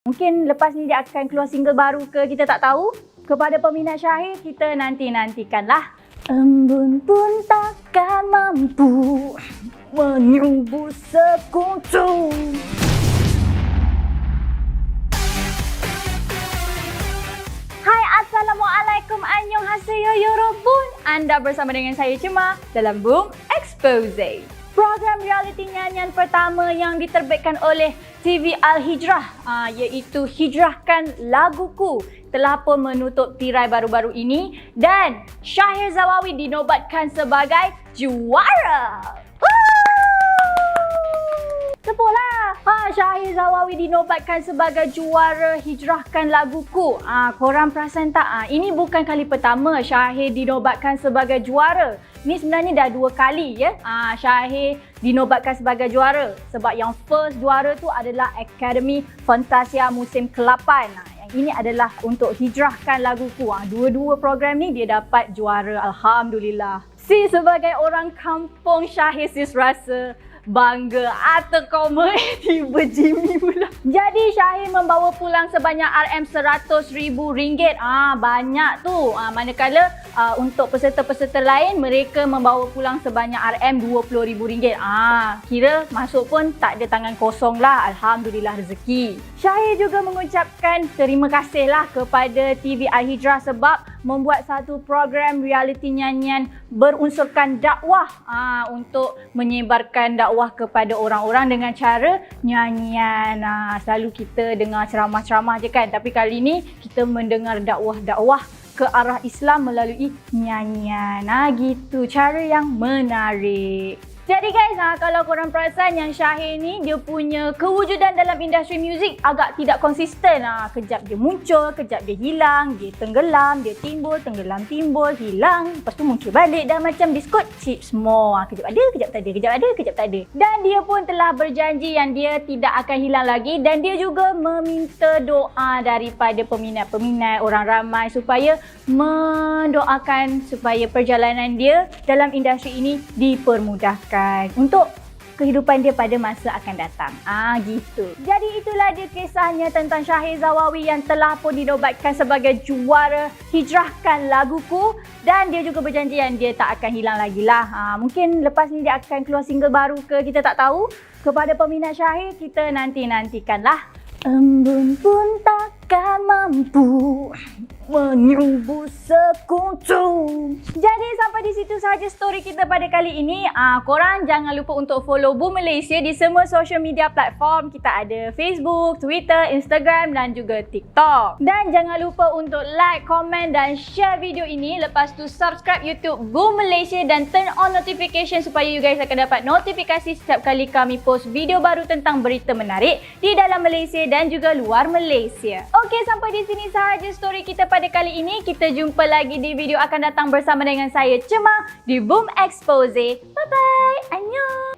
Mungkin lepas ni dia akan keluar single baru ke, kita tak tahu. Kepada peminat Syahir, kita nanti-nantikanlah. Embun pun takkan mampu menyubuh sekutu. Hai, Assalamualaikum, annyeonghaseyo, yorobun. Anda bersama dengan saya Cema dalam Boom Expose. Program reality nyanyian pertama yang diterbitkan oleh TV Al-Hijrah iaitu Hijrahkan Laguku telah pun menutup tirai baru-baru ini dan Syahir Zawawi dinobatkan sebagai juara. Tepulah. Syahir Zawawi dinobatkan sebagai juara Hijrahkan Laguku. Korang perasan tak? Ini bukan kali pertama Syahir dinobatkan sebagai juara. Ni sebenarnya dah 2 kali ya. Syahir dinobatkan sebagai juara. Sebab yang first juara tu adalah Akademi Fantasia musim ke-8. Yang ini adalah untuk Hijrahkan Laguku. Dua-dua program ni dia dapat juara. Alhamdulillah. Sebagai orang kampung Syahir rasa bangga atau koma tiba Jimmy pula. Jadi Syahir membawa pulang sebanyak RM100,000. Banyak tu. Manakala untuk peserta-peserta lain mereka membawa pulang sebanyak RM20,000. Kira masuk pun tak ada tangan kosong lah. Alhamdulillah rezeki. Syahir juga mengucapkan terima kasih lah kepada TV Al-Hijrah sebab membuat satu program reality nyanyian berunsurkan dakwah untuk menyebarkan dakwah kepada orang-orang dengan cara nyanyian. Selalu kita dengar ceramah-ceramah je kan, tapi kali ni kita mendengar dakwah-dakwah ke arah Islam melalui nyanyian. Gitu, cara yang menarik. Jadi guys, kalau korang perasan yang Syahir ni dia punya kewujudan dalam industri muzik agak tidak konsisten. Kejap dia muncul, kejap dia hilang, dia tenggelam, dia timbul, tenggelam, timbul, hilang. Lepas tu muncul balik dah macam biskut chips more. Kejap ada, kejap tak ada, kejap ada, kejap tak ada. Dan dia pun telah berjanji yang dia tidak akan hilang lagi dan dia juga meminta doa daripada peminat-peminat orang ramai supaya mendoakan supaya perjalanan dia dalam industri ini dipermudahkan untuk kehidupan dia pada masa akan datang. Gitu. Jadi itulah dia kisahnya tentang Syahir Zawawi yang telah pun dinobatkan sebagai juara Hijrahkan Laguku dan dia juga berjanji yang dia tak akan hilang lagi lah. Mungkin lepas ni dia akan keluar single baru ke, kita tak tahu. Kepada peminat Syahir, kita nanti-nantikanlah. Embun pun takkan mampu menyubuh sekutu. Jadi sampai di situ sahaja story kita pada kali ini. Korang jangan lupa untuk follow Boom Malaysia di semua social media platform. Kita ada Facebook, Twitter, Instagram dan juga TikTok. Dan jangan lupa untuk like, komen dan share video ini. Lepas tu subscribe YouTube Boom Malaysia dan turn on notification supaya you guys akan dapat notifikasi setiap kali kami post video baru tentang berita menarik di dalam Malaysia dan juga luar Malaysia. Okey, sampai di sini sahaja story kita pada kali ini. Kita jumpa lagi di video akan datang bersama dengan saya Cema di Boom Expose. Bye bye. Annyeong.